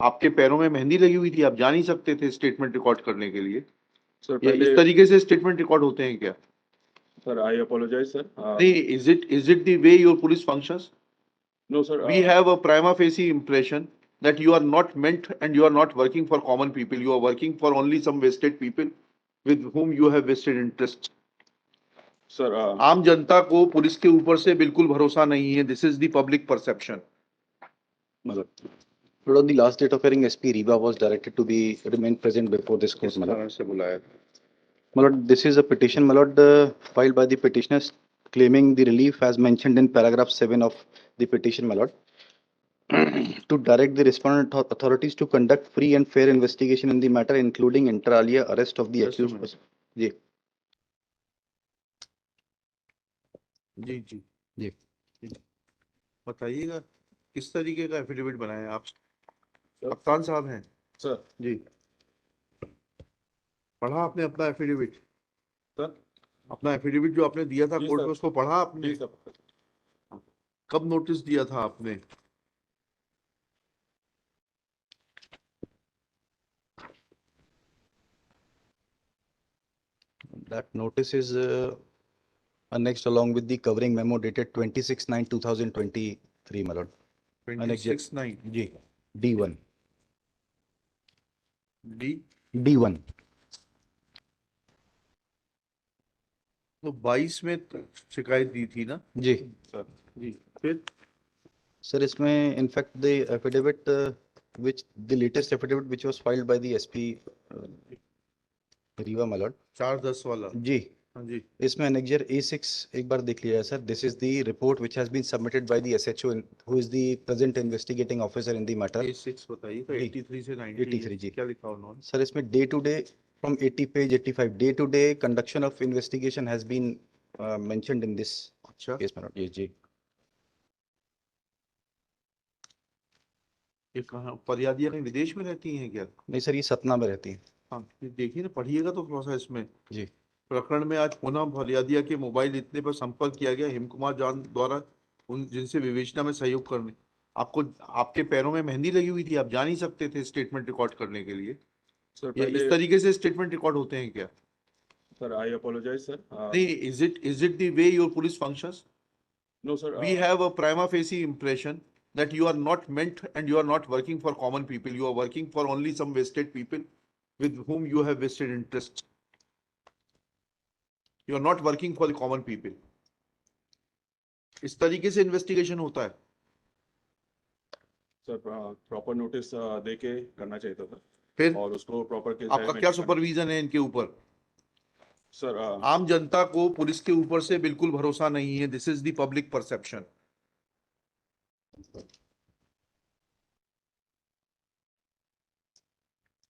आपके पैरों में मेहंदी लगी हुई थी, आप जा नहीं सकते थे स्टेटमेंट रिकॉर्ड करने के लिए? सर या पहले इस तरीके से स्टेटमेंट रिकॉर्ड होते हैं क्या? Sir I apologize sir. नहीं, is it the way your police functions? No sir. We have a prima facie impression that you are not meant and you are not working for common people. You are working for only some vested people with whom you have vested interests. Sir आम जनता को police के ऊपर से बिल्कुल भरोसा नहीं है. This is the public perception. But on the last date of hearing, SP Riva was directed to be remain present before this court. किस कारण से बुलाया? My lord, this is a petition, my lord, filed by the petitioners claiming the relief as mentioned in paragraph 7 of the petition, my lord, to direct the respondent authorities to conduct free and fair investigation in the matter, including inter alia arrest of the Just a accused minute. person. जी जी जी जी जी। बताइएगा किस तरीके का affidavit बनाया आप? कप्तान साहब हैं sir. जी, पढ़ा आपने अपना एफिडेविट? सर अपना एफिडेविट जो आपने दिया था जी कोर्ट सर। में, उसको पढ़ा आपने? जी सर। कब नोटिस दिया था आपने? That notice is annexed along with the covering memo dated 26/9/2023, my lord. 26/9 जी D1 डी। D1 तो 22 में शिकायत दी थी ना जी सर? जी, फिर सर इसमें in fact the affidavit which the latest affidavit which was filed by the SP Riva, my lord. 410 वाला जी हाँ जी। इसमें annexure A6 एक बार देख लिया sir. This is the report which has been submitted by the SHO who is the present investigating officer in the matter. A6 बताइए तो जी। 83 से 90 83 जी. क्या लिखा उन्होंने? सर इसमें day to day from 80 page 85 day to day conduction of investigation has been mentioned in this अच्छा, case, my lord. Yes, जी ये कहाँ फरियादियाँ कहीं विदेश में रहती हैं क्या? नहीं सर, ये सतना में रहती है. हाँ, ये देखिए ना, पढ़िएगा तो थोड़ा सा इसमें। जी प्रकरण में आज पुनः फरियादिया के मोबाइल इतने पर संपर्क किया गया हेम कुमार जान द्वारा उन जिनसे विवेचना में सहयोग करने। आपको आपके पैरों में मेहंदी लगी हुई थी, आप जा नहीं सकते थे स्टेटमेंट रिकॉर्ड करने के लिए? सर या पहले इस तरीके से स्टेटमेंट रिकॉर्ड होते हैं क्या? Sir I apologize sir. नहीं, is it the way your police functions? No sir. We have a prima facie impression that you are not meant and you are not working for common people. You are working for only some vested people with whom you have vested interests. You are not working for the common people. इस तरीके से investigation होता है? Sir proper notice दे के करना चाहिए था sir, फिर और उसको प्रॉपर केस आपका क्या सुपरविजन है इनके ऊपर? सर आम जनता को पुलिस के ऊपर से बिल्कुल भरोसा नहीं है. This is the public perception.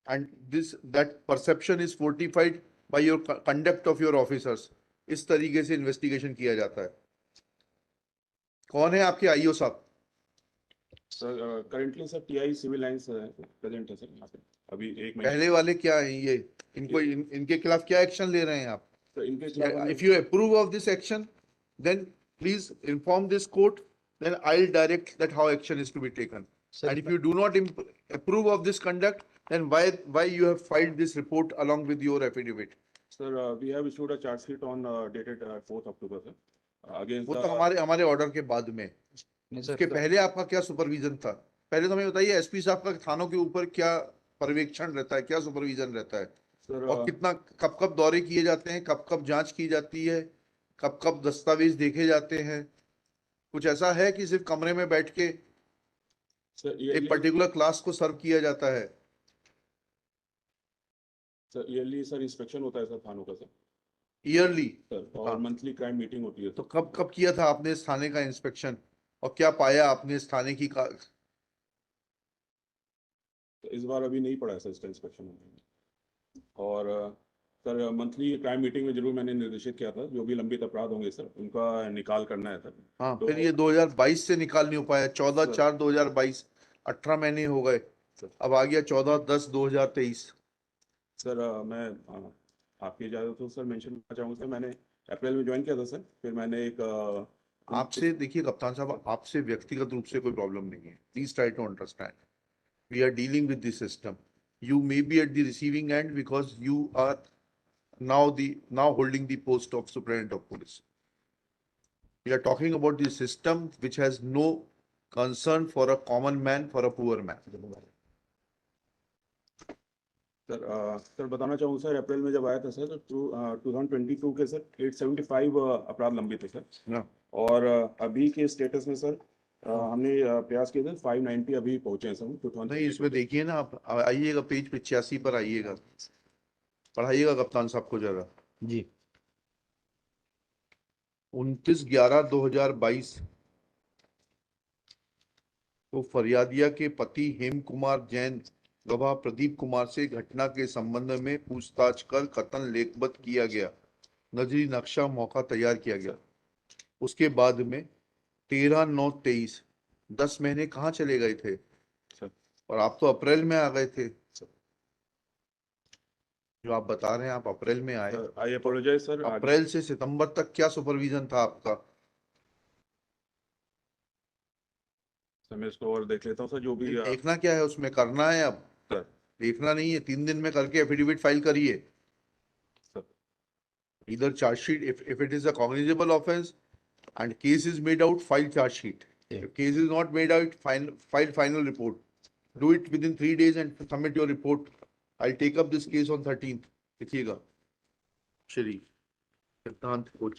And that perception is fortified by your conduct of your officers. इस तरीके से इन्वेस्टिगेशन किया जाता है. कौन है आपके आईओ साहब? Sir currently sir TI civil lines present है सर यहाँ पे अभी एक महीने। पहले वाले क्या है ये? इनको इनके खिलाफ क्या एक्शन ले रहे हैं आप? सर इनके खिलाफ If you approve of this action, then please inform this court. Then I'll direct that how action is to be taken. Sir, And if you do not approve of this conduct, then why you have filed this report along with your affidavit? Sir we have issued a charge sheet on dated 4th October sir against वो तो हमारे order के बाद में. नहीं sir, उसके पहले आपका क्या सुपरविजन था? पहले तो हमें बताइए, एसपी साहब का थानों के ऊपर क्या पर्यवेक्षण रहता है, क्या सुपरविजन रहता है? सर और कितना कब कब दौरे किए जाते हैं, कब कब जांच की जाती है, कब कब दस्तावेज देखे जाते हैं? कुछ ऐसा है कि सिर्फ कमरे में बैठ के सर एक पर्टिकुलर क्लास को सर्व किया जाता है? सर ईयरली सर इंस्पेक्शन होता है सर थानों का सर ईयरली? सर और मंथली क्राइम मीटिंग होती है तो सर। कब कब किया था आपने इस थाने का इंस्पेक्शन, और क्या पाया आपने इस थाने की तो इस बार अभी नहीं पड़ा है सर इसका इंस्पेक्शन। और सर मंथली क्राइम मीटिंग में जरूर मैंने निर्देशित किया था जो भी लंबित अपराध होंगे सर उनका निकाल करना है सर। हाँ, तो फिर ये 2022 से निकाल नहीं हो पाया. 14/4/2022, 18 महीने हो गए. अब आ गया 14/10/2023. सर मैं आपकी इजाज़त हो सर मेंशन करना चाहूँगा सर मैंने अप्रैल में ज्वाइन किया था सर, फिर मैंने एक आपसे देखिए कप्तान साहब, आपसे व्यक्तिगत रूप से कोई प्रॉब्लम नहीं है. Please try to understand. We are dealing with the system. You may be at the receiving end because you are now holding the post of Superintendent of Police. We are talking about the system which has no concern for a common man, for a poor man. Sir बताना चाहूँगा sir, अप्रैल में जब आया था sir तो 2022 के sir 875 अपराध लंबित थे सर। ना और अभी के स्टेटस में सर हमने प्रयास किए थे 590 अभी पहुंचे हैं सर 2022 नहीं, इसमें देखिए ना, आप आइएगा पेज 85 पर आइएगा, पढ़ाइएगा कप्तान साहब को जरा। जी 29/11/2022 को फरियादिया के पति हेम कुमार जैन गवाह प्रदीप कुमार से घटना के संबंध में पूछताछ कर कथन लेखबद्ध किया गया, नजरी नक्शा मौका तैयार किया गया। उसके बाद में 13/9/23 10 महीने कहाँ चले गए थे सर। और आप तो अप्रैल में आ गए थे। जो आप बता रहे हैं आप अप्रैल में आए, आई अपोलोजाइज सर। अप्रैल से सितंबर तक क्या सुपरविजन था आपका? सर मैं इसको और देख लेता हूँ सर, जो भी देखना क्या है उसमें, करना है अब, सर। देखना नहीं है। 3 दिन में करके एफिडेविट फाइल करिए। Sir. Either charge sheet, if it is a cognizable offense and case is made out, file charge sheet. Yeah. If case is not made out, file final report. Do it within 3 days and submit your report. I'll take up this case on 13th. लिखिएगा। श्री सिद्धांत कोचर।